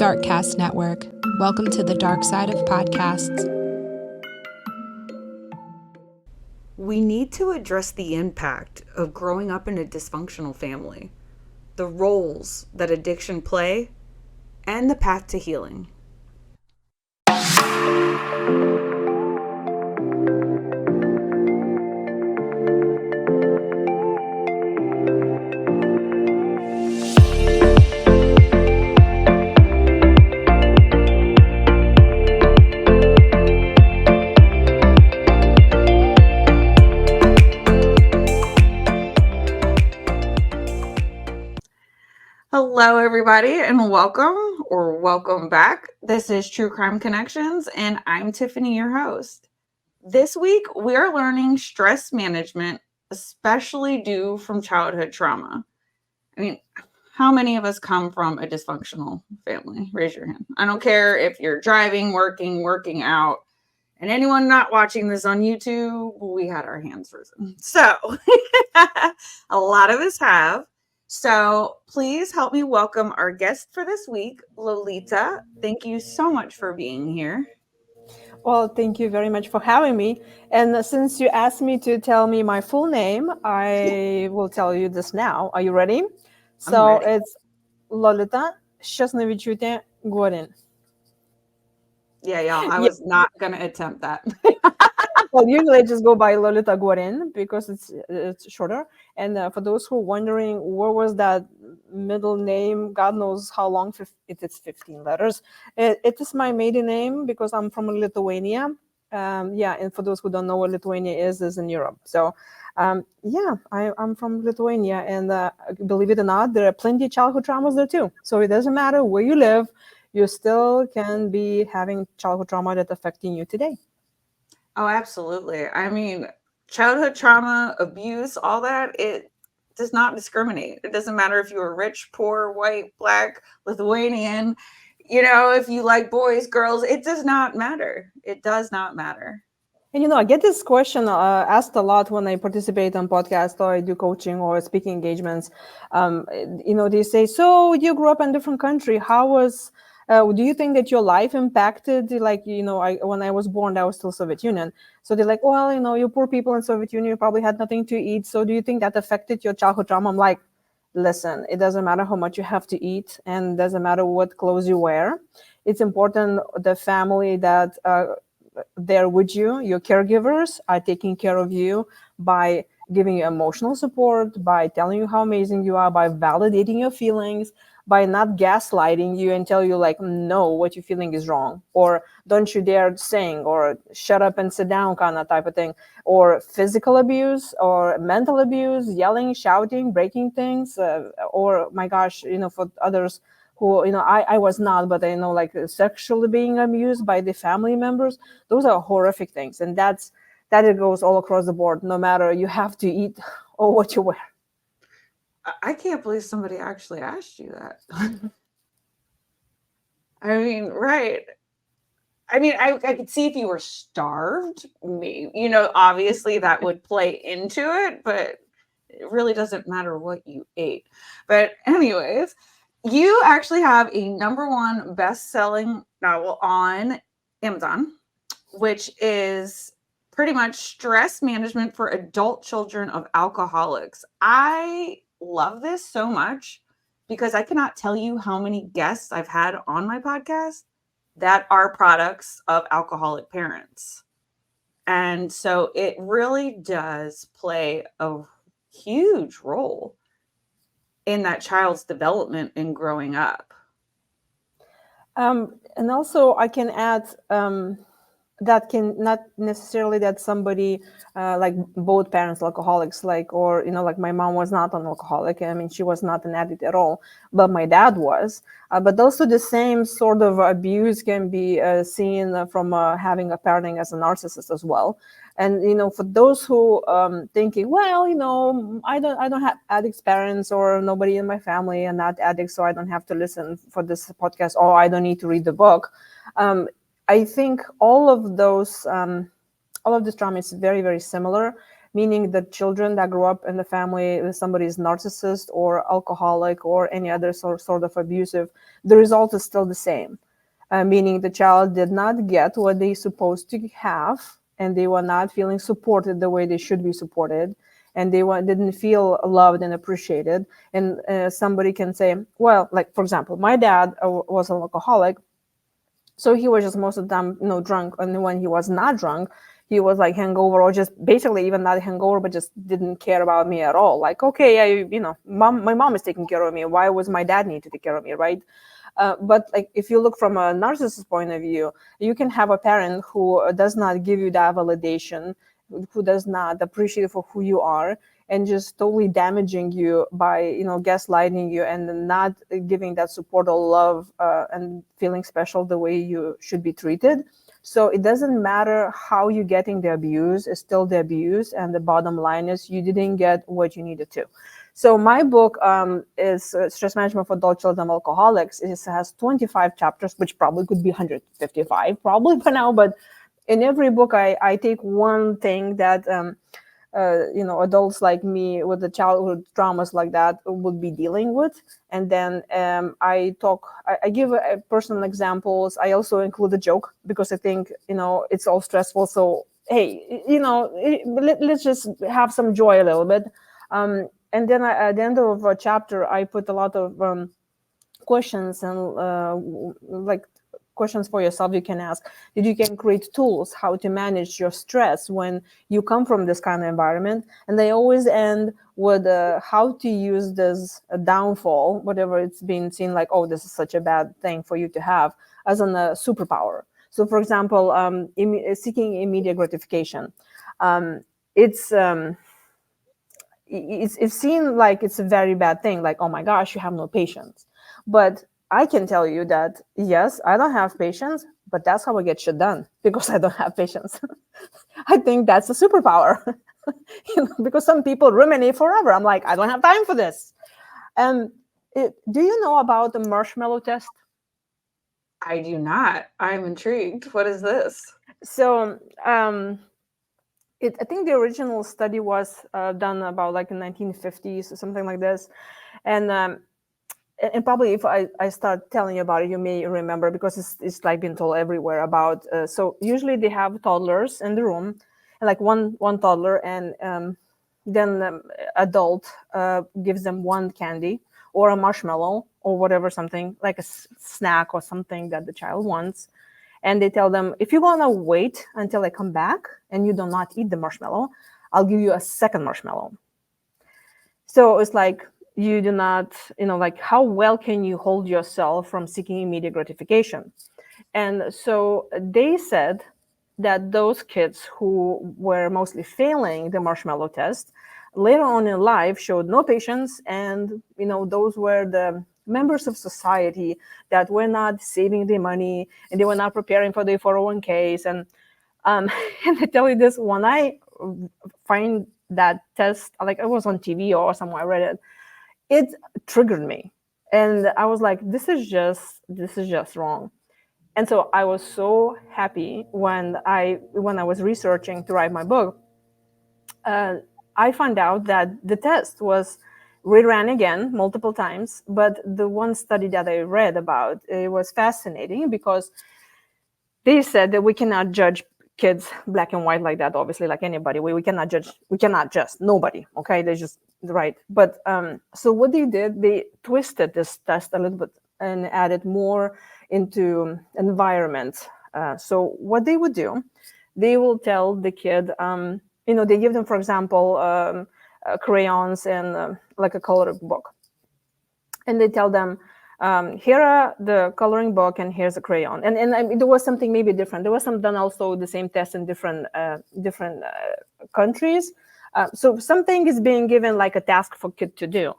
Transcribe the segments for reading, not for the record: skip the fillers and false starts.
Darkcast Network. Welcome to the dark side of podcasts. We need to address the impact of growing up in a dysfunctional family, the roles that addiction play, and the path to healing. Hello, everybody, and welcome back. This is True Crime Connections, and I'm Tiffany, your host. This week, we're learning stress management, especially due from childhood trauma. I mean, how many of us come from a dysfunctional family? Raise your hand. I don't care if you're driving, working out, and anyone not watching this on YouTube, we had our hands risen. So, a lot of us have. So please help me welcome our guest for this week, Lolita. Thank you so much for being here. Well, thank you very much for having me. And since you asked me to tell me my full name, I will tell you this now. Are you ready? So ready. It's Lolita Guarin. Yeah, y'all. I was not going to attempt that. Well, usually I just go by Lolita Guarin because it's shorter. And for those who are wondering, what was that middle name? God knows how long. It is 15 letters. It is my maiden name because I'm from Lithuania. And for those who don't know what Lithuania is in Europe. So, I'm from Lithuania. And believe it or not, there are plenty of childhood traumas there too. So it doesn't matter where you live, you still can be having childhood trauma that's affecting you today. Oh, absolutely. I mean, childhood trauma, abuse, all that, it does not discriminate. It doesn't matter if you're rich, poor, white, black, Lithuanian, if you like boys, girls, it does not matter. It does not matter. And, I get this question asked a lot when I participate on podcasts or I do coaching or speaking engagements. They say, so you grew up in a different country. How was... do you think that your life impacted, when I was born, I was still Soviet Union. So they're like, well, you poor people in Soviet Union, you probably had nothing to eat. So do you think that affected your childhood trauma? I'm like, listen, it doesn't matter how much you have to eat and it doesn't matter what clothes you wear. It's important the family that they're with you, your caregivers are taking care of you by giving you emotional support, by telling you how amazing you are, by validating your feelings, by not gaslighting you and tell you like, no, what you're feeling is wrong, or don't you dare sing, or shut up and sit down kind of type of thing, or physical abuse or mental abuse, yelling, shouting, breaking things, or my gosh, for others who, I was not, but I know like sexually being abused by the family members. Those are horrific things. And that it goes all across the board, no matter you have to eat or what you wear. I can't believe somebody actually asked you that. I mean, right. I mean, I could see if you were starved, maybe, obviously that would play into it, but it really doesn't matter what you ate. But anyways, you actually have a #1 best-selling novel on Amazon, which is pretty much stress management for adult children of alcoholics. I love this so much because I cannot tell you how many guests I've had on my podcast that are products of alcoholic parents. And so it really does play a huge role in that child's development and growing up. And also I can add that can not necessarily that somebody like both parents alcoholics, like, or like my mom was not an alcoholic. I mean, she was not an addict at all, but my dad was. But also the same sort of abuse can be seen from having a parenting as a narcissist as well. And for those who thinking, well, I don't have addicts parents, or nobody in my family are not addicts, so I don't have to listen for this podcast, or I don't need to read the book. I think all of this trauma is very, very similar. meaning the children that grew up in the family with somebody is narcissist or alcoholic or any other sort of abusive, the result is still the same. Meaning the child did not get what they supposed to have, and they were not feeling supported the way they should be supported, and they didn't feel loved and appreciated. And somebody can say, well, like, for example, my dad was an alcoholic, so he was just most of the time, drunk. And when he was not drunk, he was like hangover, or just basically even not hangover, but just didn't care about me at all. Like, okay, my mom is taking care of me. Why was my dad need to take care of me, right? But like, if you look from a narcissist point of view, you can have a parent who does not give you that validation, who does not appreciate for who you are, and just totally damaging you by, gaslighting you and not giving that support or love and feeling special the way you should be treated. So it doesn't matter how you're getting the abuse, it's still the abuse. And the bottom line is you didn't get what you needed to. So my book is Stress Management for Adult Children of Alcoholics. It has 25 chapters, which probably could be 155 probably by now. But in every book, I take one thing that, adults like me with the childhood traumas like that would be dealing with. And then I give personal examples. I also include a joke because I think, it's all stressful. So, hey, let's just have some joy a little bit. And then at the end of a chapter, I put a lot of questions and questions for yourself you can ask. You can create tools how to manage your stress when you come from this kind of environment. And they always end with how to use this downfall, whatever it's been seen like, oh, this is such a bad thing for you to have, as a superpower. So, for example, seeking immediate gratification. It's seen like it's a very bad thing, like, oh my gosh, you have no patience. But I can tell you that, yes, I don't have patience, but that's how I get shit done, because I don't have patience. I think that's a superpower. Because some people ruminate forever. I'm like, I don't have time for this. Do you know about the marshmallow test? I do not. I'm intrigued. What is this? So I think the original study was done about like in 1950s or something like this. And probably if I start telling you about it, you may remember, because it's like been told everywhere about. So usually they have toddlers in the room, and like one toddler, and then adult gives them one candy or a marshmallow or whatever, something like a snack or something that the child wants. And they tell them, if you're gonna wait until I come back and you do not eat the marshmallow, I'll give you a second marshmallow. So it's like, you do not, like, how well can you hold yourself from seeking immediate gratification? And so they said that those kids who were mostly failing the marshmallow test later on in life showed no patience. And, those were the members of society that were not saving their money, and they were not preparing for their 401ks. And and I tell you this, when I find that test, like it was on TV or somewhere I read it, it triggered me. And I was like, this is just wrong. And so I was so happy when I was researching to write my book. I found out that the test was reran again multiple times. But the one study that I read about, it was fascinating, because they said that we cannot judge kids black and white like that, obviously, like anybody. We cannot judge, we cannot just, nobody, okay? They just, right. But so what they did, they twisted this test a little bit and added more into environment. So what they would do, they will tell the kid, they give them, for example, crayons and like a coloring book. And they tell them, here are the coloring book and here's a crayon. And there was something maybe different. There was some done also the same test in different countries. So something is being given like a task for kid to do.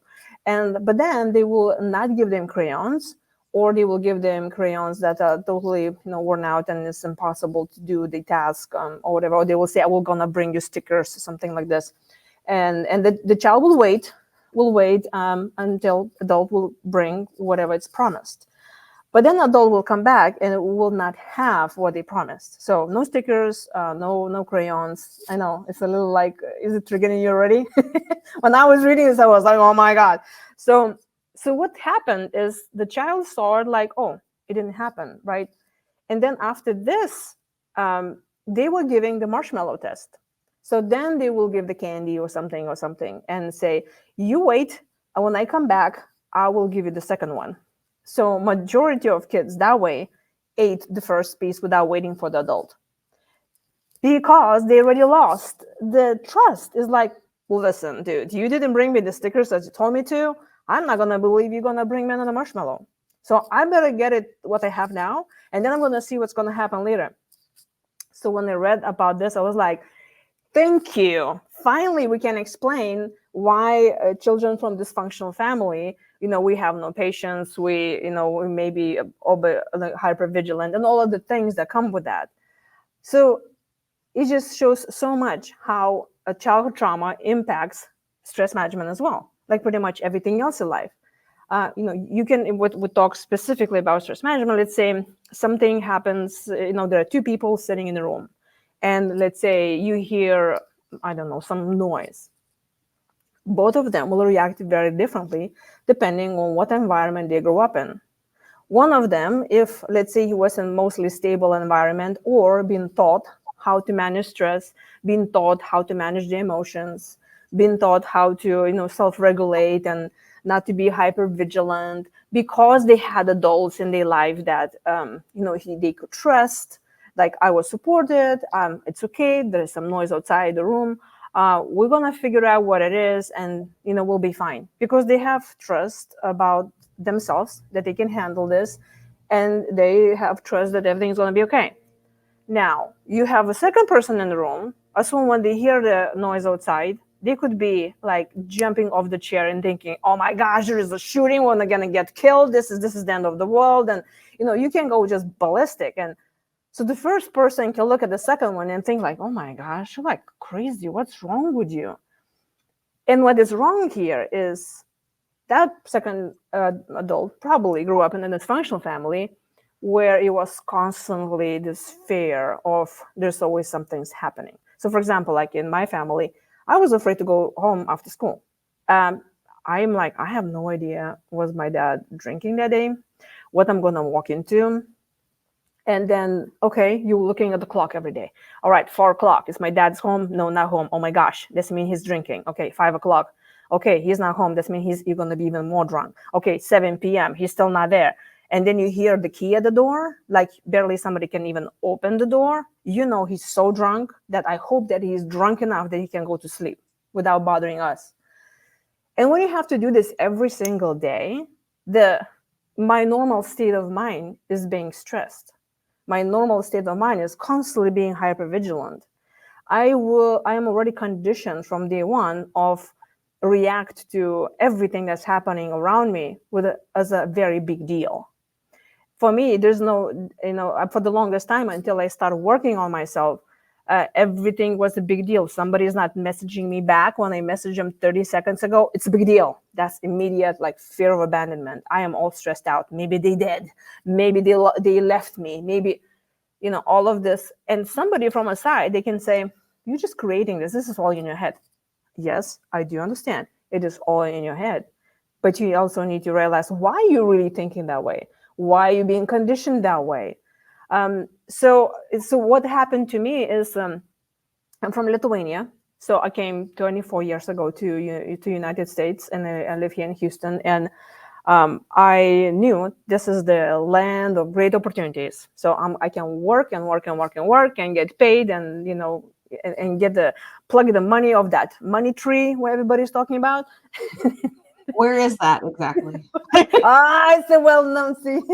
But then they will not give them crayons, or they will give them crayons that are totally worn out and it's impossible to do the task or whatever. Or they will say, we're gonna bring you stickers or something like this. And the child will wait until adult will bring whatever it's promised. But then adult will come back and it will not have what they promised. So no stickers, no crayons. I know it's a little like, is it triggering you already? When I was reading this, I was like, oh my God. So what happened is the child saw it like, oh, it didn't happen, right? And then after this, they were giving the marshmallow test. So then they will give the candy or something and say, you wait, and when I come back, I will give you the second one. So majority of kids that way ate the first piece without waiting for the adult. Because they already lost the trust. Is like, well, listen, dude, you didn't bring me the stickers as you told me to. I'm not gonna believe you're gonna bring me another marshmallow. So I better get it what I have now, and then I'm gonna see what's gonna happen later. So when I read about this, I was like, thank you. Finally, we can explain why children from dysfunctional family, we have no patience. We may be hyper vigilant and all of the things that come with that. So it just shows so much how a childhood trauma impacts stress management as well, like pretty much everything else in life. You can we talk specifically about stress management. Let's say something happens. There are two people sitting in a room, and let's say you hear, I don't know, some noise. Both of them will react very differently depending on what environment they grew up in. One of them, if let's say he was in a mostly stable environment or being taught how to manage stress, being taught how to manage the emotions, being taught how to self-regulate and not to be hyper vigilant, because they had adults in their life that they could trust, like, I was supported, it's okay, there's some noise outside the room, we're gonna figure out what it is, and we'll be fine, because they have trust about themselves that they can handle this, and they have trust that everything's gonna be okay. Now you have a second person in the room. As soon when they hear the noise outside, they could be like jumping off the chair and thinking, oh my gosh, there is a shooting, we're gonna get killed, this is the end of the world, and you can go just ballistic. And so the first person can look at the second one and think like, oh my gosh, you're like crazy, what's wrong with you? And what is wrong here is that second adult probably grew up in a dysfunctional family where it was constantly this fear of there's always something's happening. So for example, like in my family, I was afraid to go home after school. I'm like, I have no idea, was my dad drinking that day, what I'm gonna walk into. And then, okay, you're looking at the clock every day. All right, 4 o'clock, is my dad's home? No, not home. Oh my gosh, this means he's drinking. Okay, 5 o'clock. Okay, he's not home. That means you're gonna be even more drunk. Okay, 7 p.m., he's still not there. And then you hear the key at the door, like barely somebody can even open the door. He's so drunk that I hope that he's drunk enough that he can go to sleep without bothering us. And when you have to do this every single day, my normal state of mind is being stressed. My normal state of mind is constantly being hypervigilant. I am already conditioned from day one of react to everything that's happening around me as a very big deal. For me, there's no, for the longest time until I started working on myself, everything was a big deal. Somebody is not messaging me back when I messaged them 30 seconds ago. It's a big deal. That's immediate, like, fear of abandonment. I am all stressed out. Maybe they did. Maybe they left me. Maybe, all of this. And somebody from a side, they can say, you're just creating this. This is all in your head. Yes, I do understand. It is all in your head. But you also need to realize why you're really thinking that way. Why are you being conditioned that way? So what happened to me is I'm from Lithuania. So I came 24 years ago to United States, and I live here in Houston. And I knew this is the land of great opportunities. So I can work and work and work and work and get paid, and and get plug the money of that money tree where everybody's talking about. Where is that exactly? It's a well-known thing.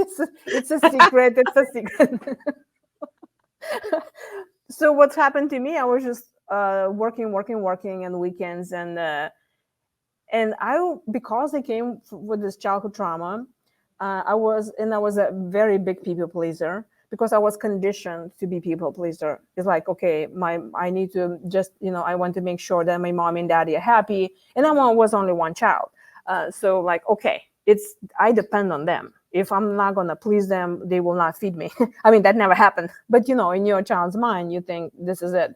It's a secret. It's a secret. So what's happened to me? I was just working on weekends, and because I came with this childhood trauma, I was a very big people pleaser, because I was conditioned to be people pleaser. It's like, okay, I need to just, I want to make sure that my mom and daddy are happy, and I was only one child. So like, okay, I depend on them. If I'm not going to please them, they will not feed me. I mean, that never happened. But, in your child's mind, you think this is it.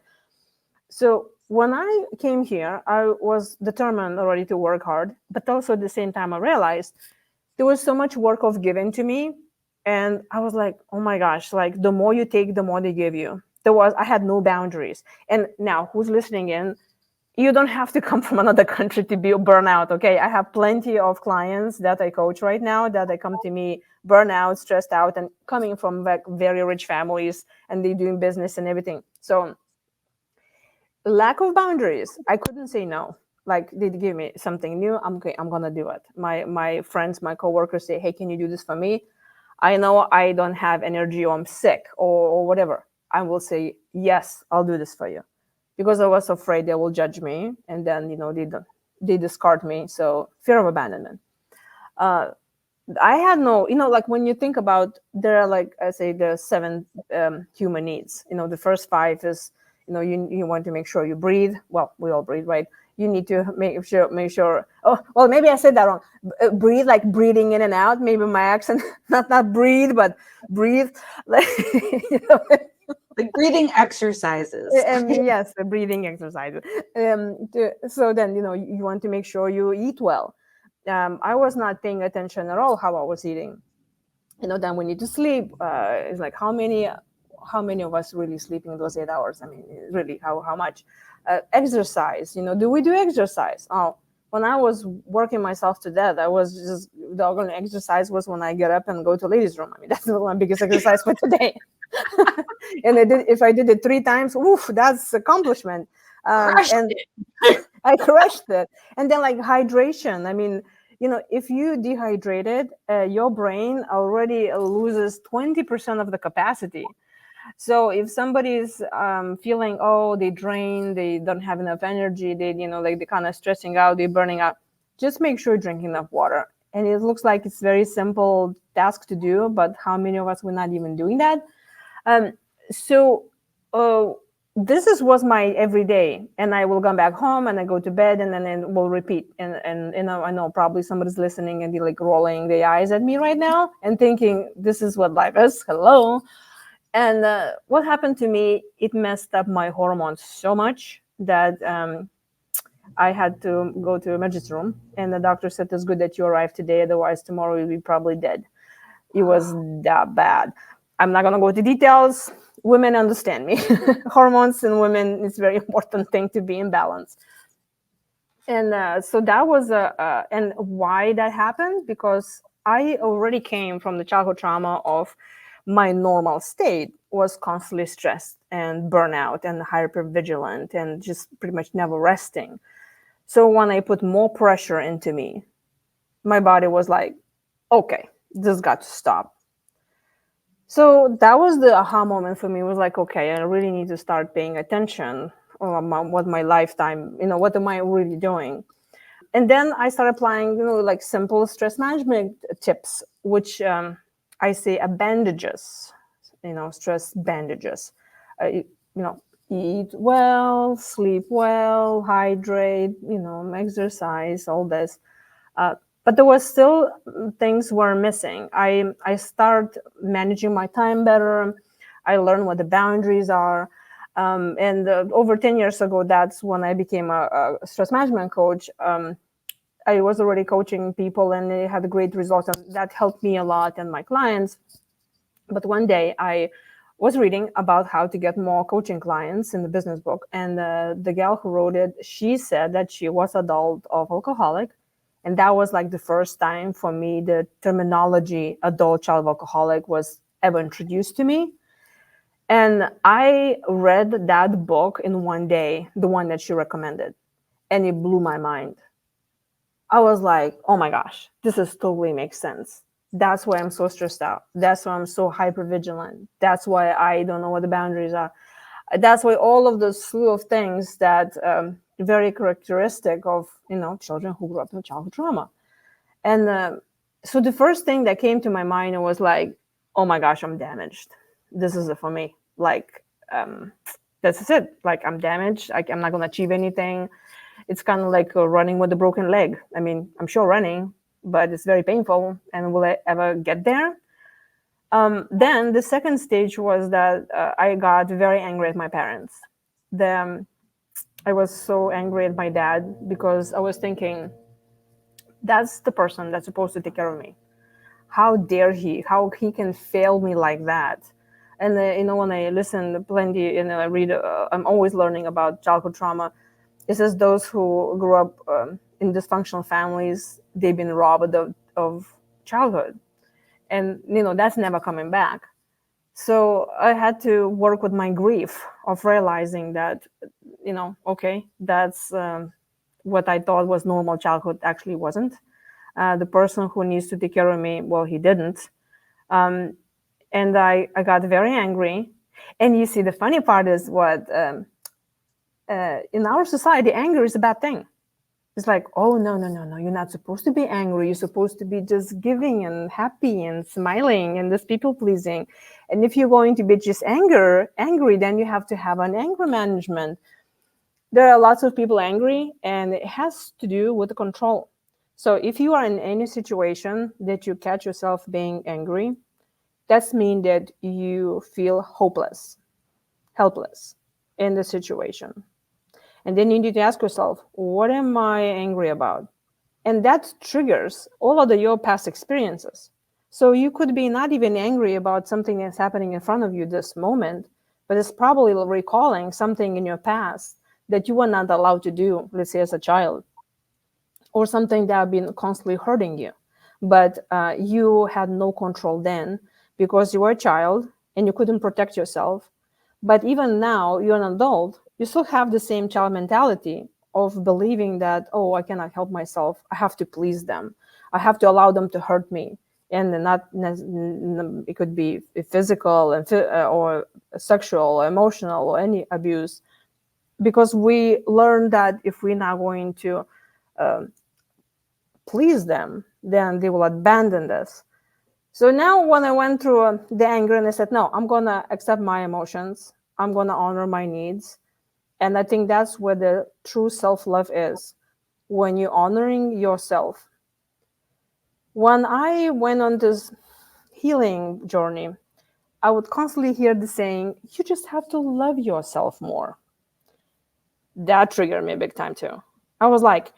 So when I came here, I was determined already to work hard. But also at the same time, I realized there was so much work of given to me. And I was like, oh my gosh, like the more you take, the more they give you. I had no boundaries. And now who's listening in? You don't have to come from another country to be burnout. Okay. I have plenty of clients that I coach right now that they come to me burnout, stressed out, and coming from like very rich families, and they're doing business and everything. So lack of boundaries, I couldn't say no. Like they'd give me something new, I'm gonna do it. My friends, my coworkers say, hey, can you do this for me? I know I don't have energy, or I'm sick, or whatever. I will say, yes, I'll do this for you, because I was afraid they will judge me, and then they discard me. So fear of abandonment. I had no, like when you think about, there are, like I say, there are 7 human needs. The first 5 is, you want to make sure you breathe. Well, we all breathe, right? You need to make sure. Oh, well, maybe I said that wrong. Breathe, like breathing in and out. Maybe my accent, not breathe, but breathe. Like, like breathing exercises. Yes, the breathing exercises. So then, you want to make sure you eat well. I was not paying attention at all how I was eating. Then we need to sleep. It's like how many of us really sleeping those 8 hours? I mean, really, how much? Exercise. Do we do exercise? Oh, when I was working myself to death, I was just, the only exercise was when I get up and go to ladies' room. I mean, that's my biggest exercise for today. And if I did it 3 times, oof, that's accomplishment. And I crushed it. And then like hydration. I mean, if you dehydrated, your brain already loses 20% of the capacity. So if somebody's feeling, they drain, they don't have enough energy, they, like they're kind of stressing out, they're burning out, just make sure you drink enough water. And it looks like it's very simple task to do, but how many of us were not even doing that? This was my everyday, and I will come back home and I go to bed, and then we'll repeat. And I know probably somebody's listening and they're like rolling their eyes at me right now and thinking, this is what life is. Hello. And what happened to me, it messed up my hormones so much that I had to go to emergency room, and the doctor said, it's good that you arrived today, otherwise tomorrow you'll be probably dead. It was that bad. I'm not going to go into details. Women understand me. Hormones in women is a very important thing to be in balance. And so that was and why that happened, because I already came from the childhood trauma of my normal state was constantly stressed and burnout and hypervigilant and just pretty much never resting. So when I put more pressure into me, my body was like, okay, this got to stop. So that was the aha moment for me. It was like, okay, I really need to start paying attention on what my lifetime, what am I really doing? And then I started applying, like simple stress management tips, which I say bandages, stress bandages. Eat well, sleep well, hydrate, exercise, all this. But there was still things were missing. I start managing my time better. I learned what the boundaries are. And over 10 years ago, that's when I became a stress management coach. I was already coaching people and they had great results, and that helped me a lot and my clients. But one day I was reading about how to get more coaching clients in the business book. And the gal who wrote it, she said that she was adult of alcoholic. And that was like the first time for me, the terminology adult child of alcoholic was ever introduced to me. And I read that book in one day, the one that she recommended, and it blew my mind. I was like, oh my gosh, this is totally makes sense. That's why I'm so stressed out. That's why I'm so hypervigilant. That's why I don't know what the boundaries are. That's why all of the slew of things that very characteristic of, children who grew up in childhood trauma. And so the first thing that came to my mind was like, oh my gosh, I'm damaged. This is it for me. Like, this is it. Like, I'm damaged. I'm not going to achieve anything. It's kind of like running with a broken leg. I mean, I'm sure running, but it's very painful. And will I ever get there? Then the second stage was that I got very angry at my parents. I was so angry at my dad because I was thinking, that's the person that's supposed to take care of me. How dare he? How he can fail me like that? And when I listen plenty, I read, I'm always learning about childhood trauma. It says those who grew up in dysfunctional families, they've been robbed of childhood, and that's never coming back. So I had to work with my grief of realizing that, okay, that's what I thought was normal childhood actually wasn't. The person who needs to take care of me, well, he didn't. And I got very angry. And you see, the funny part is what in our society, anger is a bad thing. It's like, oh, no, you're not supposed to be angry. You're supposed to be just giving and happy and smiling and just people pleasing. And if you're going to be just angry, then you have to have an anger management. There are lots of people angry, and it has to do with the control. So if you are in any situation that you catch yourself being angry, that's mean that you feel hopeless, helpless in the situation. And then you need to ask yourself, what am I angry about? And that triggers all of your past experiences. So you could be not even angry about something that's happening in front of you this moment, but it's probably recalling something in your past that you were not allowed to do, let's say as a child, or something that had been constantly hurting you. But you had no control then because you were a child and you couldn't protect yourself. But even now, you're an adult, you still have the same child mentality of believing that, oh, I cannot help myself. I have to please them. I have to allow them to hurt me. And not, it could be physical or sexual or emotional or any abuse. Because we learned that if we're not going to please them, then they will abandon us. So now when I went through the anger and I said, no, I'm going to accept my emotions. I'm going to honor my needs. And I think that's where the true self-love is, when you're honoring yourself. When I went on this healing journey, I would constantly hear the saying, you just have to love yourself more. That triggered me big time too. I was like,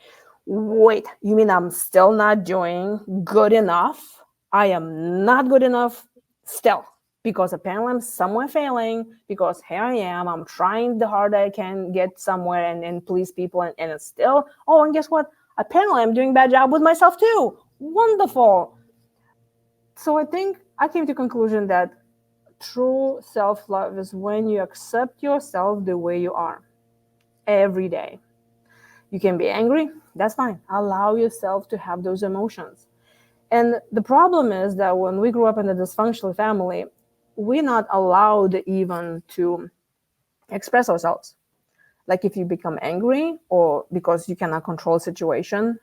wait, you mean I'm still not doing good enough? I am not good enough still, because apparently I'm somewhere failing, because here I am, I'm trying the hard I can get somewhere and please people, and it's still, oh, and guess what? Apparently I'm doing a bad job with myself too. Wonderful. So I think I came to the conclusion that true self-love is when you accept yourself the way you are every day. You can be angry, that's fine. Allow yourself to have those emotions. And the problem is that when we grew up in a dysfunctional family, we're not allowed even to express ourselves. Like if you become angry, or because you cannot control a situation,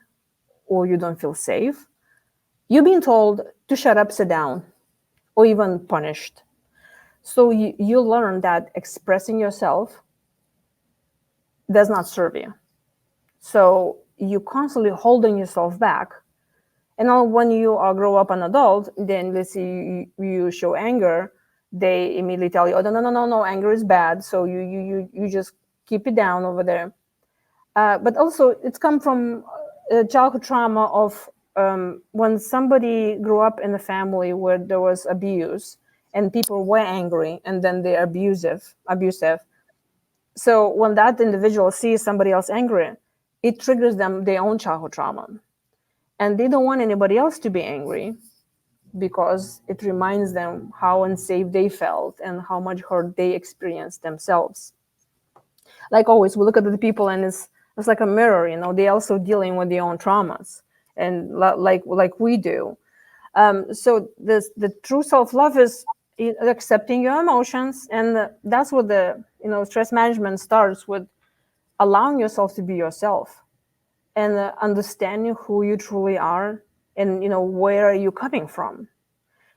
or you don't feel safe, you're being told to shut up, sit down, or even punished. So you learn that expressing yourself does not serve you. So you're constantly holding yourself back. And now when you grow up an adult, then let's say you show anger, they immediately tell you, oh, no, anger is bad. So you just keep it down over there. But also it's come from childhood trauma of when somebody grew up in a family where there was abuse and people were angry and then they're abusive. So when that individual sees somebody else angry, it triggers them their own childhood trauma. And they don't want anybody else to be angry because it reminds them how unsafe they felt and how much hurt they experienced themselves. Like always, we look at the people and it's like a mirror, they're also dealing with their own traumas, and like we do. So the true self-love is accepting your emotions, and that's what the stress management starts with, allowing yourself to be yourself and understanding who you truly are and where are you coming from,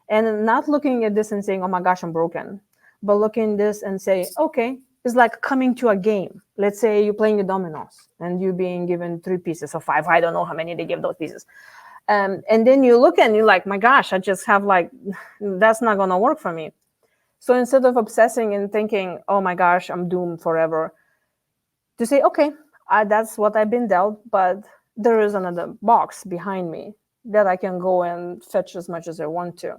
and not looking at this and saying, oh my gosh, I'm broken, but looking at this and say, okay, it's like coming to a game. Let's say you're playing the dominoes and you're being given 3 pieces or 5, I don't know how many they give those pieces, And then you look and you're like, my gosh, I just have like, that's not going to work for me. So instead of obsessing and thinking, oh my gosh, I'm doomed forever, to say, okay, that's what I've been dealt, but there is another box behind me that I can go and fetch as much as I want to.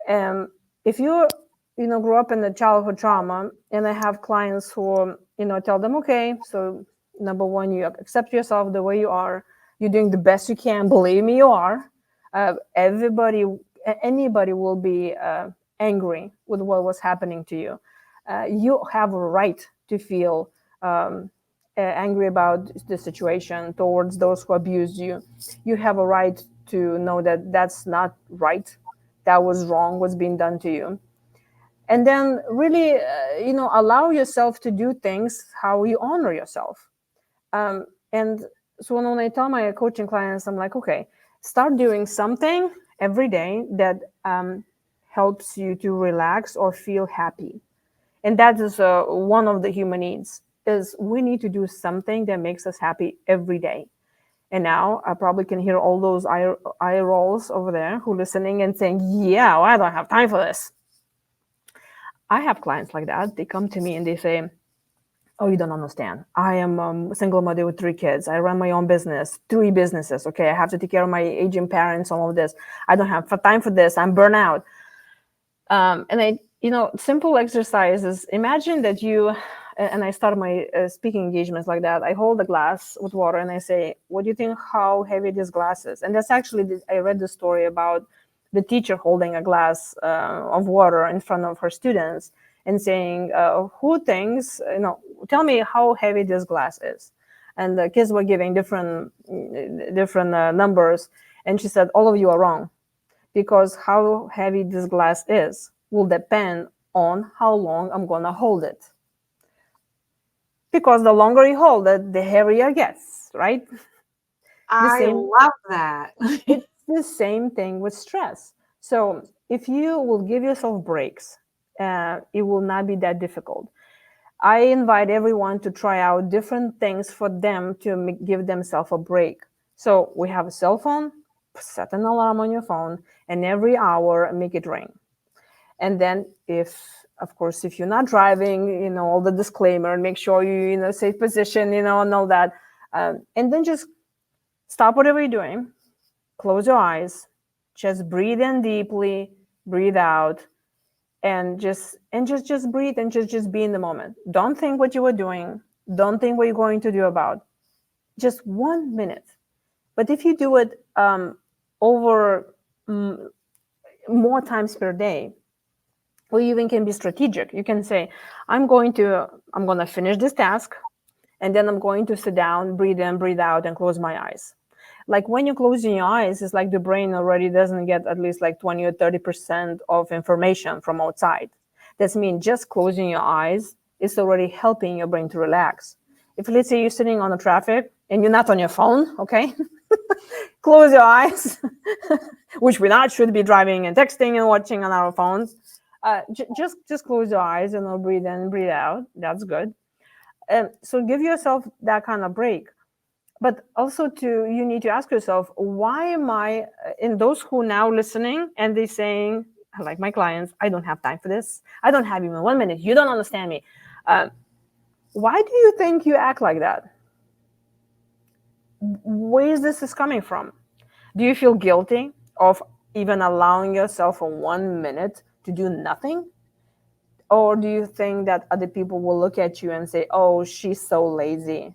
And if you grew up in the childhood trauma, and I have clients who, tell them, okay, so number one, you accept yourself the way you are. You're doing the best you can. Believe me, you are. Anybody will be angry with what was happening to you. You have a right to feel angry about the situation towards those who abused you. You have a right to know that that's not right. That was wrong, what's being done to you. And then really, allow yourself to do things how you honor yourself. And so when I tell my coaching clients, I'm like, okay, start doing something every day that helps you to relax or feel happy. And that is one of the human needs, is we need to do something that makes us happy every day. And now I probably can hear all those eye rolls over there who are listening and saying, yeah, well, I don't have time for this. I have clients like that. They come to me and they say, oh, you don't understand. I am a single mother with 3 kids. I run my own business, 3 businesses. Okay, I have to take care of my aging parents, all of this. I don't have time for this. I'm burnt out. And I, simple exercises. Imagine that you, and I start my speaking engagements like that. I hold a glass with water and I say, what do you think how heavy this glass is? And that's actually, I read the story about the teacher holding a glass of water in front of her students and saying, who thinks, tell me how heavy this glass is. And the kids were giving different numbers. And she said, all of you are wrong, because how heavy this glass is will depend on how long I'm going to hold it. Because the longer you hold it, the heavier it gets, right? I love that. It's the same thing with stress. So if you will give yourself breaks, it will not be that difficult. I invite everyone to try out different things for them to give themselves a break. So we have a cell phone, set an alarm on your phone, and every hour make it ring. And then if you're not driving, all the disclaimer, make sure you, safe position, and all that. And then just stop whatever you're doing, close your eyes, just breathe in deeply, breathe out, and just breathe and just be in the moment. Don't think what you were doing. Don't think what you're going to do about. Just 1 minute. But if you do it over more times per day, or you even can be strategic. You can say, I'm going to finish this task, and then I'm going to sit down, breathe in, breathe out, and close my eyes. Like when you're closing your eyes, it's like the brain already doesn't get at least like 20 or 30% of information from outside. That means just closing your eyes is already helping your brain to relax. If let's say you're sitting on the traffic and you're not on your phone, okay? Close your eyes, which we not should be driving and texting and watching on our phones. Just close your eyes and I'll breathe in, breathe out. That's good. So give yourself that kind of break. But also you need to ask yourself, why am I, in those who now listening and they saying, like my clients, I don't have time for this. I don't have even 1 minute. You don't understand me. Why do you think you act like that? Where is this coming from? Do you feel guilty of even allowing yourself for 1 minute to do nothing? Or do you think that other people will look at you and say, oh, she's so lazy?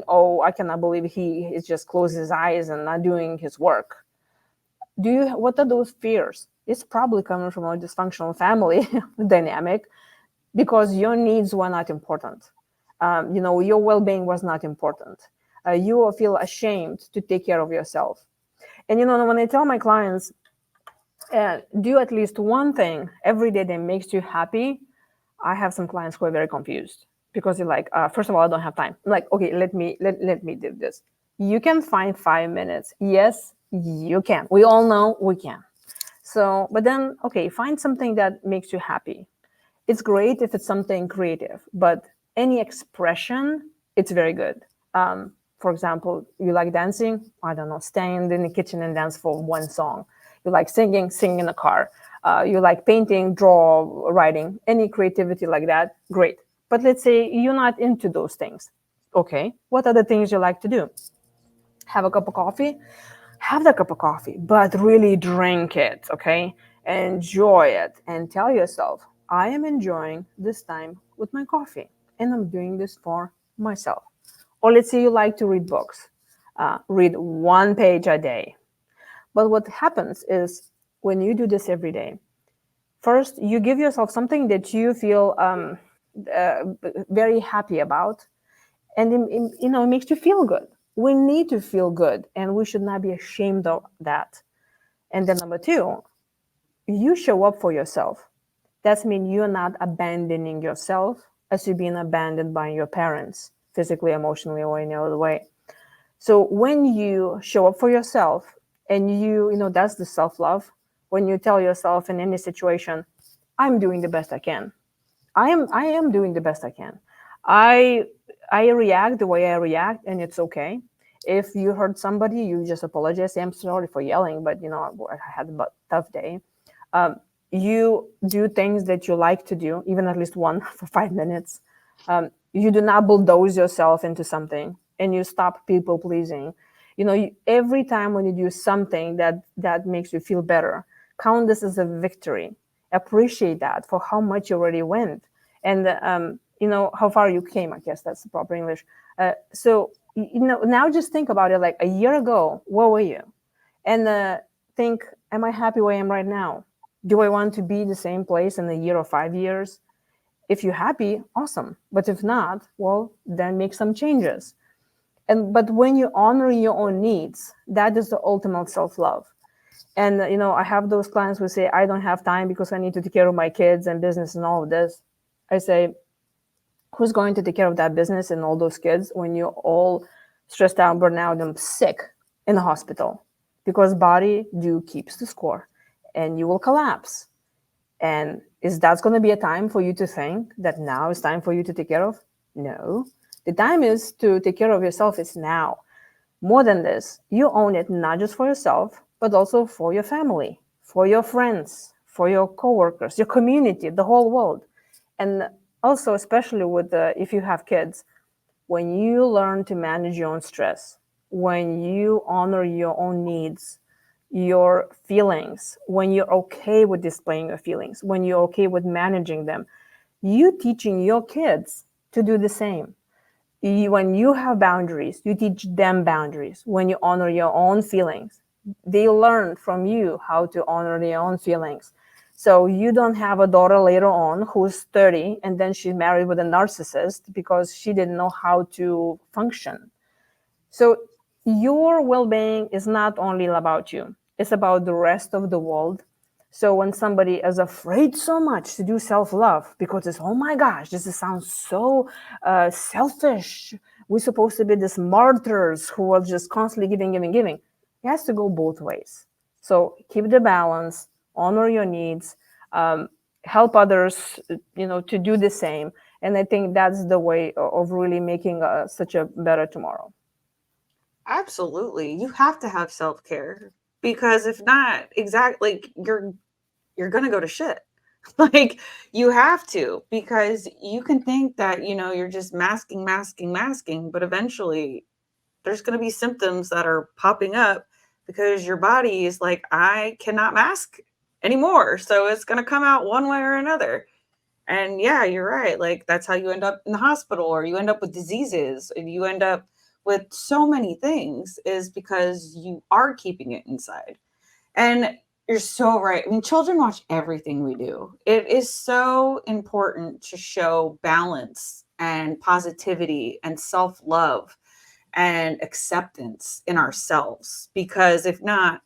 Oh, I cannot believe he is just closed his eyes and not doing his work. What are those fears? It's probably coming from a dysfunctional family dynamic, because your needs were not important. Your well-being was not important. You will feel ashamed to take care of yourself. And when I tell my clients, do at least one thing every day that makes you happy, I have some clients who are very confused, because they're like, first of all, I don't have time. I'm like, okay, let me do this. You can find 5 minutes. Yes, you can. We all know we can. So, but then, okay, find something that makes you happy. It's great if it's something creative, but any expression, it's very good. For example, you like dancing, I don't know, stand in the kitchen and dance for one song. You like singing, sing in the car. You like painting, draw, writing, any creativity like that, great. But let's say you're not into those things. Okay, what are the things you like to do? Have a cup of coffee? Have the cup of coffee, but really drink it, okay? Enjoy it and tell yourself, I am enjoying this time with my coffee and I'm doing this for myself. Or let's say you like to read books. Read one page a day. But what happens is when you do this every day, first you give yourself something that you feel very happy about, and it makes you feel good. We need to feel good, and we should not be ashamed of that. And then number two, you show up for yourself. That means you're not abandoning yourself as you're being abandoned by your parents, physically, emotionally, or any other way. So when you show up for yourself, and that's the self-love. When you tell yourself in any situation, I'm doing the best I can. I am doing the best I can. I I react the way I react, and it's okay. If you hurt somebody, you just apologize. Say, I'm sorry for yelling, but I had a tough day. You do things that you like to do, even at least one for 5 minutes. You do not bulldoze yourself into something, and you stop people pleasing. Every time when you do something that makes you feel better, count this as a victory. Appreciate that for how much you already went, and how far you came. I guess that's the proper English. So now just think about it. Like a year ago, where were you? And think, am I happy where I am right now? Do I want to be the same place in a year or 5 years? If you're happy, awesome. But if not, well, then make some changes. But when you honor your own needs, that is the ultimate self-love. And I have those clients who say, I don't have time because I need to take care of my kids and business and all of this. I say, who's going to take care of that business and all those kids when you're all stressed out, burned out, and sick in the hospital? Because body do keeps the score, and you will collapse. And is that going to be a time for you to think that now is time for you to take care of? No. The time is to take care of yourself is now. More than this, you own it not just for yourself, but also for your family, for your friends, for your coworkers, your community, the whole world. And also, especially if you have kids, when you learn to manage your own stress, when you honor your own needs, your feelings, when you're okay with displaying your feelings, when you're okay with managing them, you teaching your kids to do the same. When you have boundaries, you teach them boundaries. When you honor your own feelings, they learn from you how to honor their own feelings. So you don't have a daughter later on who's 30 and then she's married with a narcissist because she didn't know how to function. So your well-being is not only about you, it's about the rest of the world. So when somebody is afraid so much to do self-love because it's, oh my gosh, this sounds so selfish. We're supposed to be these martyrs who are just constantly giving. It has to go both ways. So keep the balance, honor your needs, help others, to do the same. And I think that's the way of really making such a better tomorrow. Absolutely. You have to have self-care because if not, exactly, you're going to go to shit. Like you have to, because you can think that, you're just masking, but eventually there's going to be symptoms that are popping up because your body is like, I cannot mask anymore. So it's going to come out one way or another. And yeah, you're right. Like that's how you end up in the hospital, or you end up with diseases, and you end up with so many things is because you are keeping it inside. And you're so right. I mean, children watch everything we do. It is so important to show balance and positivity and self-love and acceptance in ourselves, because if not,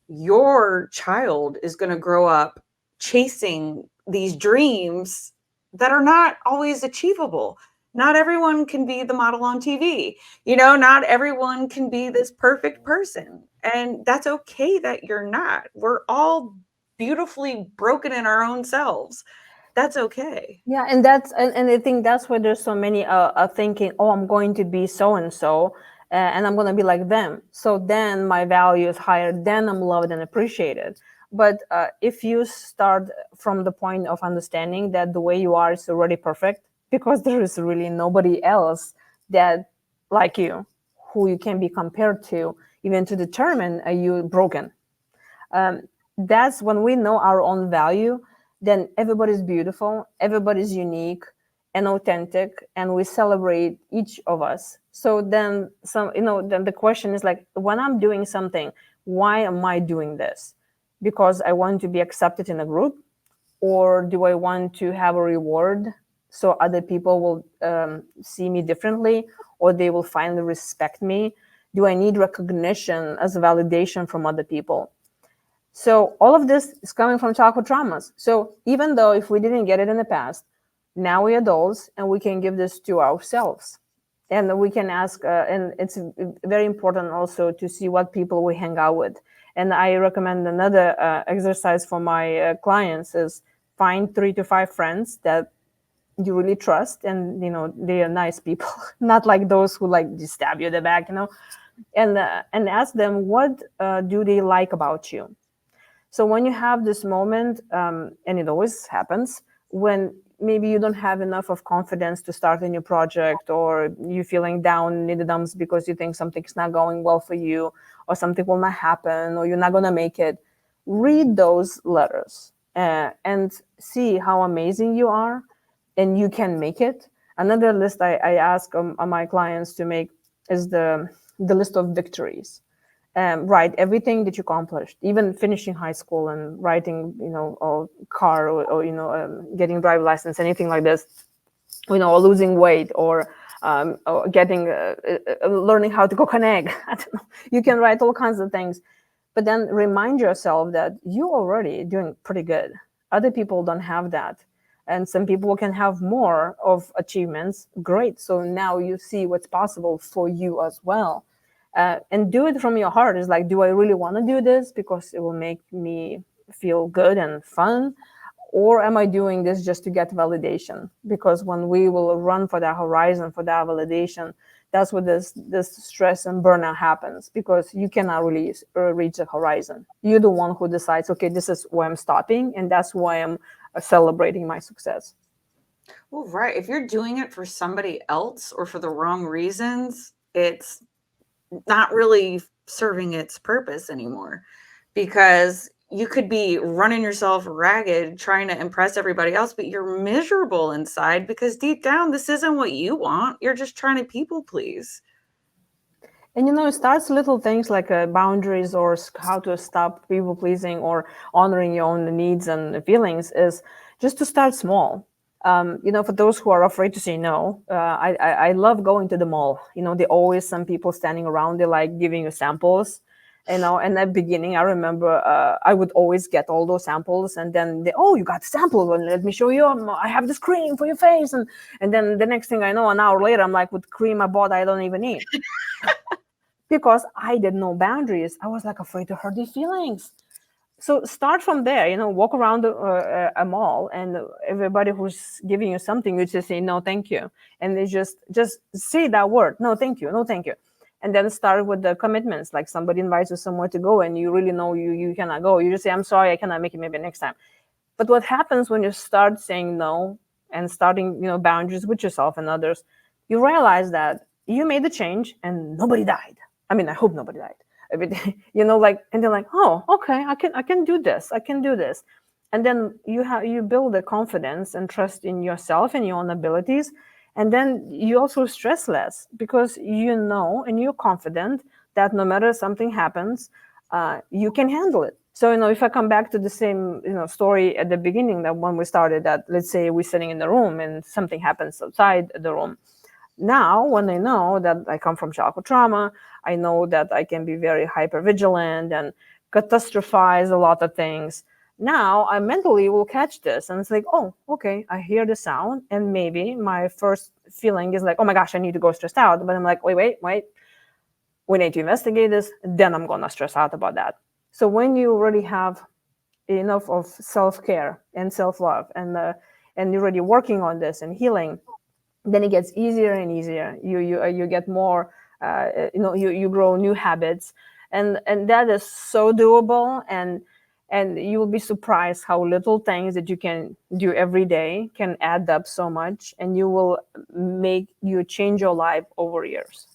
your child is going to grow up chasing these dreams that are not always achievable. Not everyone can be the model on TV. Not everyone can be this perfect person. And that's okay that you're not. We're all beautifully broken in our own selves. That's okay. Yeah, and I think that's where there's so many thinking, oh, I'm going to be so and so, and I'm going to be like them. So then my value is higher, then I'm loved and appreciated. But if you start from the point of understanding that the way you are is already perfect, because there is really nobody else that like you, who you can be compared to, even to determine are you broken. That's when we know our own value, then everybody's beautiful, everybody's unique and authentic, and we celebrate each of us. So then then the question is like, when I'm doing something, why am I doing this? Because I want to be accepted in a group, or do I want to have a reward so other people will see me differently, or they will finally respect me? Do I need recognition as a validation from other people? So all of this is coming from childhood traumas. So even though if we didn't get it in the past, now we're adults and we can give this to ourselves. And we can ask, and it's very important also to see what people we hang out with. And I recommend another exercise for my clients is find 3 to 5 friends that you really trust, and they are nice people, not like those who like just stab you in the back, and ask them what do they like about you. So when you have this moment, and it always happens, when maybe you don't have enough of confidence to start a new project, or you're feeling down in the dumps because you think something's not going well for you, or something will not happen, or you're not going to make it, read those letters and see how amazing you are, and you can make it. Another list I ask my clients to make is the list of victories. Write everything that you accomplished, even finishing high school and writing, a car, or getting driver's license, anything like this, or losing weight, or getting, learning how to cook an egg. I don't know. You can write all kinds of things, but then remind yourself that you're already doing pretty good. Other people don't have that. And some people can have more of achievements. Great. So now you see what's possible for you as well. And do it from your heart. It's like, do I really want to do this because it will make me feel good and fun? Or am I doing this just to get validation? Because when we will run for that horizon, for that validation, that's where this stress and burnout happens, because you cannot really reach the horizon. You're the one who decides, okay, this is where I'm stopping, and that's why I'm celebrating my success. Well, right. If you're doing it for somebody else or for the wrong reasons, it's not really serving its purpose anymore, because you could be running yourself ragged trying to impress everybody else, but you're miserable inside because deep down, this isn't what you want. You're just trying to people please. And it starts little things like boundaries, or how to stop people pleasing, or honoring your own needs and feelings, is just to start small. For those who are afraid to say no, I love going to the mall. There always some people standing around. They like giving you samples. And at the beginning, I remember I would always get all those samples, and then you got samples, and let me show you. I have this cream for your face, and then the next thing I know, an hour later, I'm like, with cream I bought, I don't even need. Because I did no boundaries. I was like afraid to hurt their feelings. So start from there, walk around a mall, and everybody who's giving you something, you just say, no, thank you. And they just say that word, no, thank you, no, thank you. And then start with the commitments. Like somebody invites you somewhere to go and you really know you cannot go. You just say, I'm sorry, I cannot make it, maybe next time. But what happens when you start saying no and starting, boundaries with yourself and others, you realize that you made the change and nobody died. I mean, I hope nobody died. And they're like, oh, okay, I can do this. I can do this. And then you build the confidence and trust in yourself and your own abilities. And then you also stress less, because and you're confident that no matter something happens, you can handle it. So, if I come back to the same, story at the beginning, that when we started, that let's say we're sitting in the room and something happens outside the room. Now, when I know that I come from childhood trauma, I know that I can be very hypervigilant and catastrophize a lot of things. Now, I mentally will catch this, and it's like, oh, okay, I hear the sound, and maybe my first feeling is like, oh my gosh, I need to go stressed out. But I'm like, wait, we need to investigate this, then I'm going to stress out about that. So when you already have enough of self-care and self-love, and you're already working on this and healing, then it gets easier and easier. You get more you grow new habits, and that is so doable. And you will be surprised how little things that you can do every day can add up so much, and you will make you change your life over years.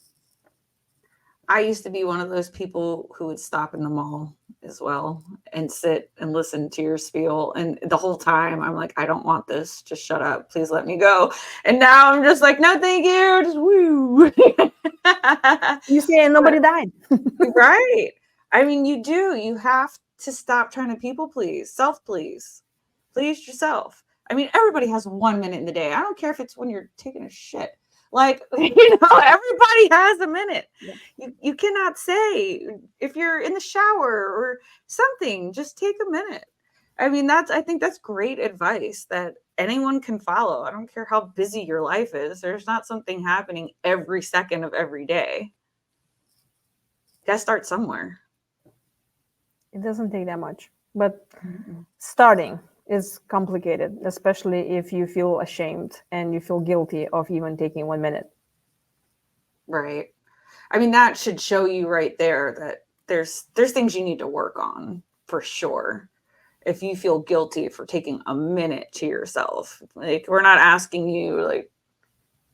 I used to be one of those people who would stop in the mall as well and sit and listen to your spiel. And the whole time I'm like, I don't want this. Just shut up. Please let me go. And now I'm just like, no, thank you. Just woo. You see, and nobody died. Right. I mean, you do. You have to stop trying to people please, self please. Please yourself. I mean, everybody has 1 minute in the day. I don't care if it's when you're taking a shit. Like, everybody has a minute. Yeah. You cannot say if you're in the shower or something, just take a minute. I mean, I think that's great advice that anyone can follow. I don't care how busy your life is. There's not something happening every second of every day. You gotta start somewhere. It doesn't take that much, but starting is complicated, especially if you feel ashamed and you feel guilty of even taking 1 minute. Right. I mean, that should show you right there that there's things you need to work on for sure. If you feel guilty for taking a minute to yourself, like, we're not asking you like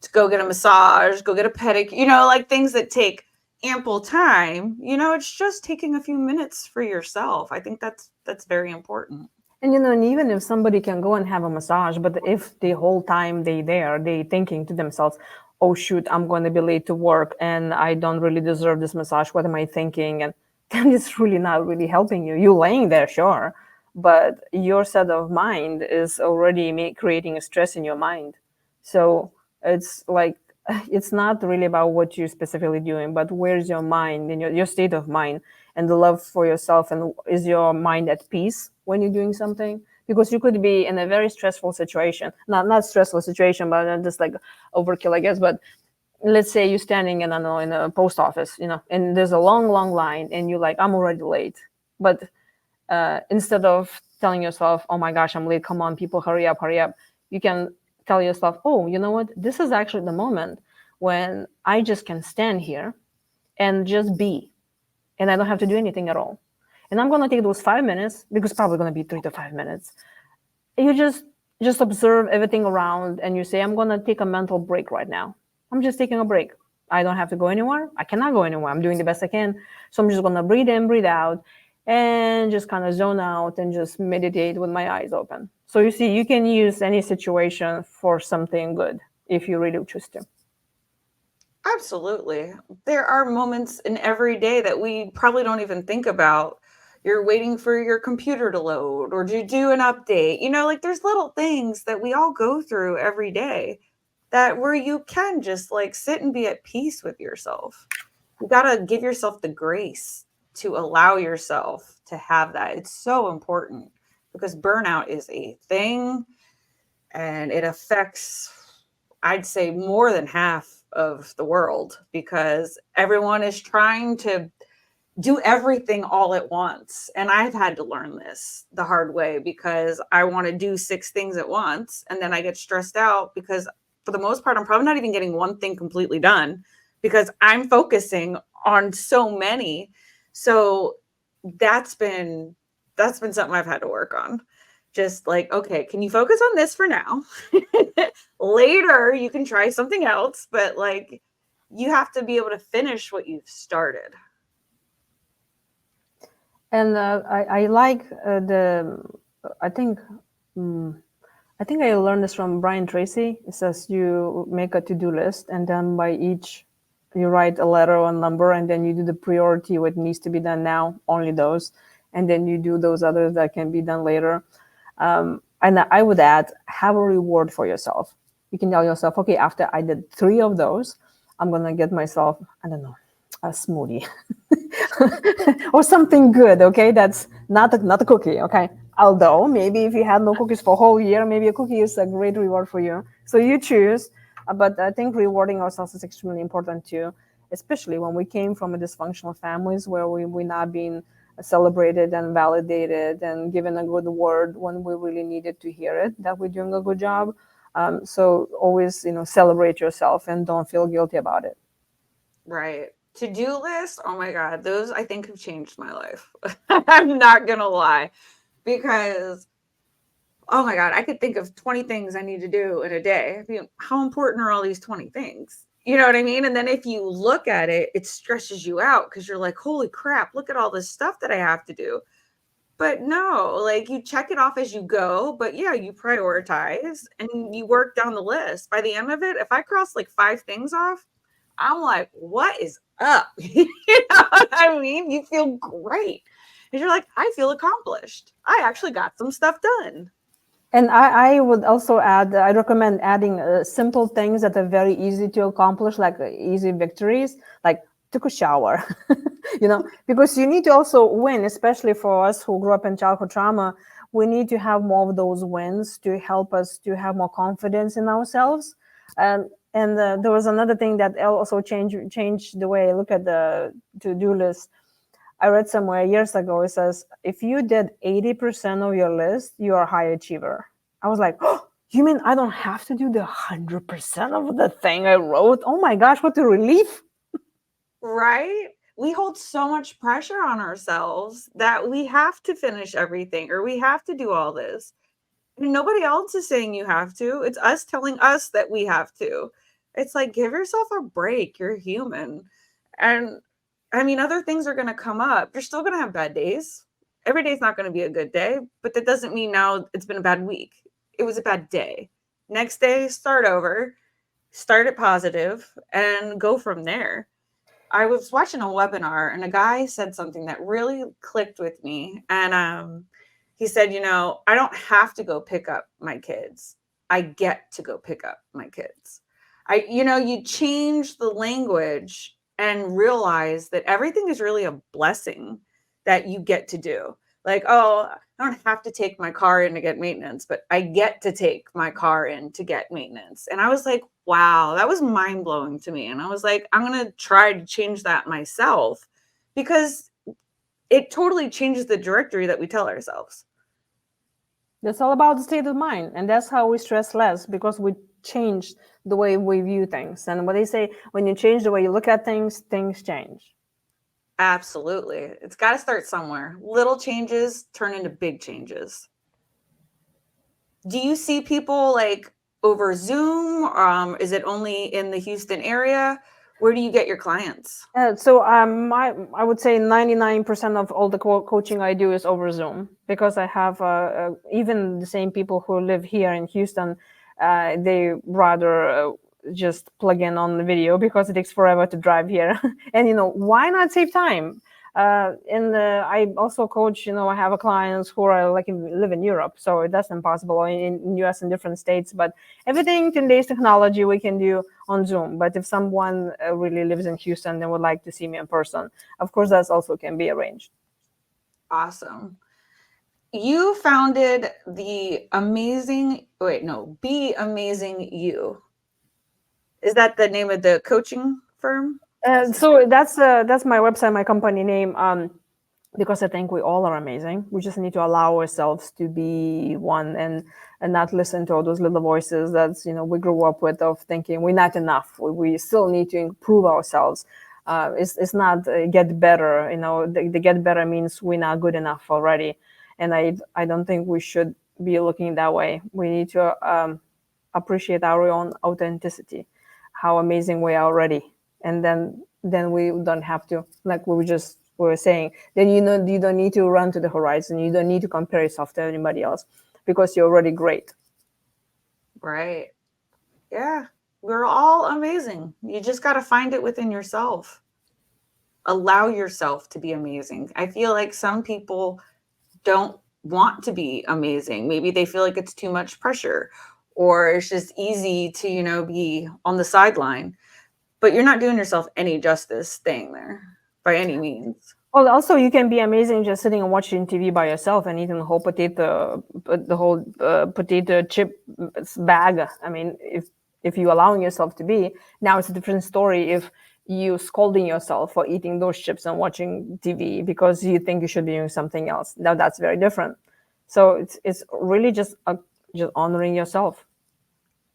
to go get a massage, go get a pedicure, like things that take ample time, it's just taking a few minutes for yourself. I think that's very important. And and even if somebody can go and have a massage, but if the whole time they thinking to themselves, oh shoot, I'm going to be late to work and I don't really deserve this massage, what am I thinking? And then it's really not really helping you. You're laying there, sure, but your set of mind is already creating a stress in your mind. So it's like, it's not really about what you're specifically doing, but where's your mind and your state of mind and the love for yourself, and is your mind at peace when you're doing something? Because you could be in a very stressful situation, not stressful situation, but just like overkill, I guess. But let's say you're standing in a post office, and there's a long line, and you're like, I'm already late. But instead of telling yourself, oh my gosh, I'm late, come on, people, hurry up, you can tell yourself, oh, you know what? This is actually the moment when I just can stand here and just be, and I don't have to do anything at all. And I'm going to take those 5 minutes, because it's probably going to be 3 to 5 minutes. You just observe everything around, and you say, I'm going to take a mental break right now. I'm just taking a break. I don't have to go anywhere. I cannot go anywhere. I'm doing the best I can. So I'm just going to breathe in, breathe out, and just kind of zone out and just meditate with my eyes open. So you see, you can use any situation for something good if you really choose to. Absolutely. There are moments in every day that we probably don't even think about. You're waiting for your computer to load or to do an update. Like, there's little things that we all go through every day that where you can just like sit and be at peace with yourself. You got to give yourself the grace to allow yourself to have that. It's so important, because burnout is a thing, and it affects, I'd say, more than half of the world, because everyone is trying to do everything all at once. And I've had to learn this the hard way, because I want to do 6 things at once, and then I get stressed out because for the most part I'm probably not even getting one thing completely done, because I'm focusing on so many. So that's been something I've had to work on. Just like, okay, can you focus on this for now? Later, you can try something else, but like, you have to be able to finish what you've started. And I like I think I learned this from Brian Tracy. It says you make a to-do list, and then by each you write a letter or a number, and then you do the priority, what needs to be done now, only those, and then you do those others that can be done later. And I would add, have a reward for yourself. You can tell yourself, okay, after I did 3 of those, I'm going to get myself, I don't know, a smoothie or something good. Okay. That's not a cookie. Okay. Although maybe if you had no cookies for a whole year, maybe a cookie is a great reward for you. So you choose. But I think rewarding ourselves is extremely important too, especially when we came from a dysfunctional families where we're not being celebrated and validated and given a good word when we really needed to hear it, that we're doing a good job. So always, celebrate yourself and don't feel guilty about it. Right. To-do list. Oh my God. Those I think have changed my life. I'm not gonna lie. Because oh my God, I could think of 20 things I need to do in a day. I mean, how important are all these 20 things? You know what I mean? And then if you look at it, it stresses you out because you're like, holy crap, look at all this stuff that I have to do. But no, like you check it off as you go. But yeah, you prioritize and you work down the list. By the end of it, if I cross like 5 things off, I'm like, what is up? You know what I mean? You feel great. And you're like, I feel accomplished. I actually got some stuff done. And I would also add, I recommend adding simple things that are very easy to accomplish, like easy victories, like took a shower, because you need to also win, especially for us who grew up in childhood trauma. We need to have more of those wins to help us to have more confidence in ourselves. And there was another thing that also changed the way I look at the to-do list. I read somewhere years ago, it says, if you did 80% of your list, you are a high achiever. I was like, oh, you mean I don't have to do the 100% of the thing I wrote? Oh my gosh, what a relief. Right? We hold so much pressure on ourselves that we have to finish everything or we have to do all this. And nobody else is saying you have to. It's us telling us that we have to. It's like, give yourself a break. You're human. And I mean, other things are going to come up. You're still going to have bad days. Every day's not going to be a good day, but that doesn't mean now it's been a bad week. It was a bad day. Next day, start over, start it positive, and go from there. I was watching a webinar and a guy said something that really clicked with me. And he said, I don't have to go pick up my kids. I get to go pick up my kids. You change the language and realize that everything is really a blessing that you get to do. Like, oh, I don't have to take my car in to get maintenance, but I get to take my car in to get maintenance. And I was like, wow, that was mind blowing to me. And I was like, I'm going to try to change that myself because it totally changes the directory that we tell ourselves. That's all about the state of mind. And that's how we stress less, because we change the way we view things. And what they say, when you change the way you look at things, things change. Absolutely. It's got to start somewhere. Little changes turn into big changes. Do you see people like over Zoom? Is it only in the Houston area? Where do you get your clients? I would say 99% of all the coaching I do is over Zoom, because I have even the same people who live here in Houston, they rather just plug in on the video because it takes forever to drive here. And, why not save time? I also coach, I have clients who are live in Europe, so that's impossible, or in US in different states, but everything today's technology we can do on Zoom. But if someone really lives in Houston and would like to see me in person, of course, that also can be arranged. Awesome. You founded the Be Amazing You. Is that the name of the coaching firm? So that's my website, my company name, because I think we all are amazing. We just need to allow ourselves to be one and not listen to all those little voices that we grew up with, of thinking we're not enough. We still need to improve ourselves. It's not get better. The get better means we're not good enough already, and I don't think we should be looking that way. We need to appreciate our own authenticity, how amazing we are already. And then we don't have to, like we were saying, then you don't need to run to the horizon. You don't need to compare yourself to anybody else, because you're already great. Right. Yeah. We're all amazing. You just got to find it within yourself. Allow yourself to be amazing. I feel like some people don't want to be amazing. Maybe they feel like it's too much pressure, or it's just easy to, be on the sideline. But you're not doing yourself any justice staying there by any means. Well, also you can be amazing just sitting and watching TV by yourself and eating the whole potato chip bag. I mean, if you're allowing yourself to be, now it's a different story if you scolding yourself for eating those chips and watching TV because you think you should be doing something else. Now that's very different. So it's really just honoring yourself.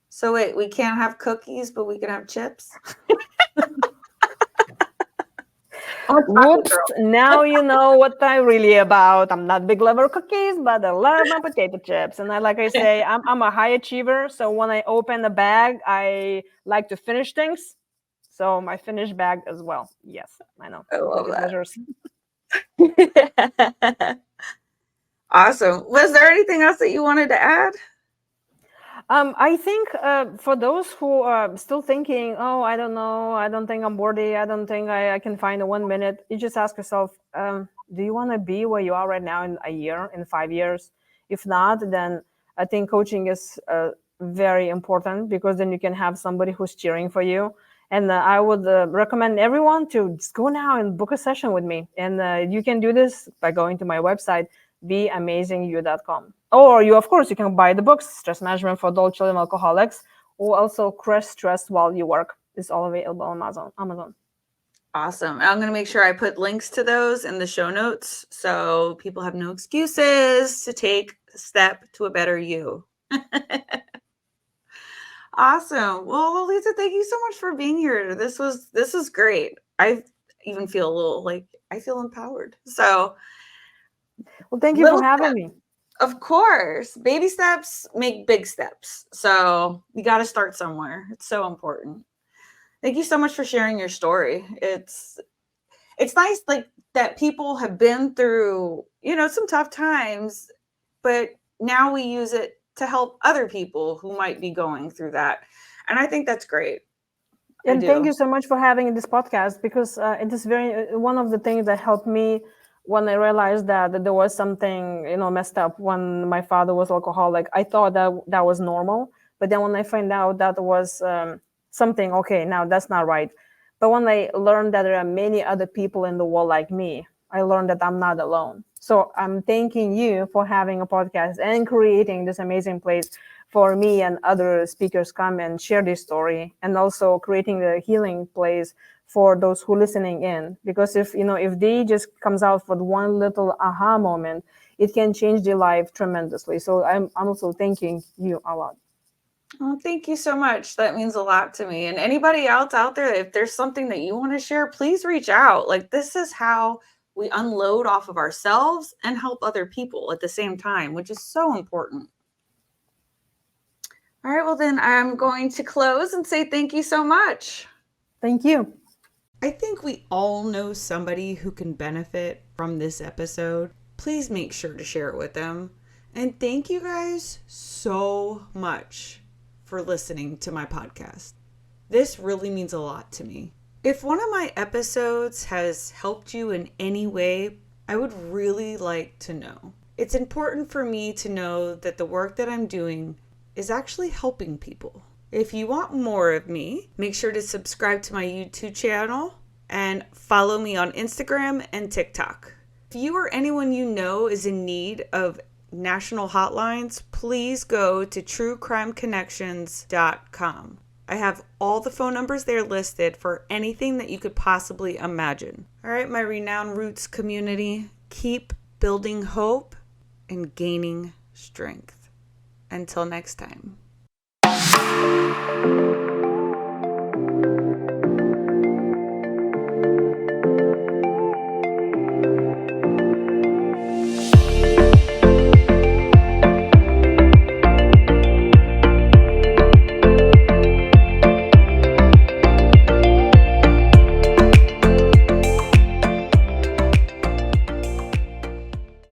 So wait, we can't have cookies, but we can have chips? I'm a chocolate Whoops, girl. now you know what I'm really about. I'm not big lover of cookies, but I love my potato chips. And like I say, I'm a high achiever. So when I open a bag, I like to finish things. So my finished bag as well. Yes, I know. I love Guilty pleasures. that. Awesome. Was there anything else that you wanted to add? I think for those who are still thinking, oh, I don't know, I don't think I'm worthy, I don't think I can find a 1 minute, you just ask yourself, do you want to be where you are right now in a year, in 5 years? If not, then I think coaching is very important, because then you can have somebody who's cheering for you. And I would recommend everyone to just go now and book a session with me. And you can do this by going to my website, beamazingyou.com. Or of course, you can buy the books, Stress Management for Adult Children Alcoholics, or also Crush Stress While You Work. It's all available on Amazon. Awesome. I'm going to make sure I put links to those in the show notes so people have no excuses to take a step to a better you. Awesome. Well, Lolita, thank you so much for being here. This was great. I even feel a little like I feel empowered. So, Well, thank you for having me. of course, baby steps make big steps. So you got to start somewhere. It's so important. Thank you so much for sharing your story. It's nice like that people have been through, some tough times, but now we use it to help other people who might be going through that. And I think that's great. And thank you so much for having this podcast, because it is one of the things that helped me when I realized that there was something, messed up when my father was alcoholic. I thought that was normal. But then when I find out that was something, okay, now that's not right. But when I learned that there are many other people in the world like me, I learned that I'm not alone. So I'm thanking you for having a podcast and creating this amazing place for me and other speakers come and share this story, and also creating the healing place for those who listening in. Because if they just comes out for one little aha moment, it can change their life tremendously. So I'm also thanking you a lot. Oh, thank you so much. That means a lot to me. And anybody else out there, if there's something that you want to share, please reach out. Like, this is how we unload off of ourselves and help other people at the same time, which is so important. All right, well, then I'm going to close and say thank you so much. Thank you. I think we all know somebody who can benefit from this episode. Please make sure to share it with them. And thank you guys so much for listening to my podcast. This really means a lot to me. If one of my episodes has helped you in any way, I would really like to know. It's important for me to know that the work that I'm doing is actually helping people. If you want more of me, make sure to subscribe to my YouTube channel and follow me on Instagram and TikTok. If you or anyone you know is in need of national hotlines, please go to truecrimeconnections.com. I have all the phone numbers there listed for anything that you could possibly imagine. All right, my Renowned Roots community, keep building hope and gaining strength. Until next time.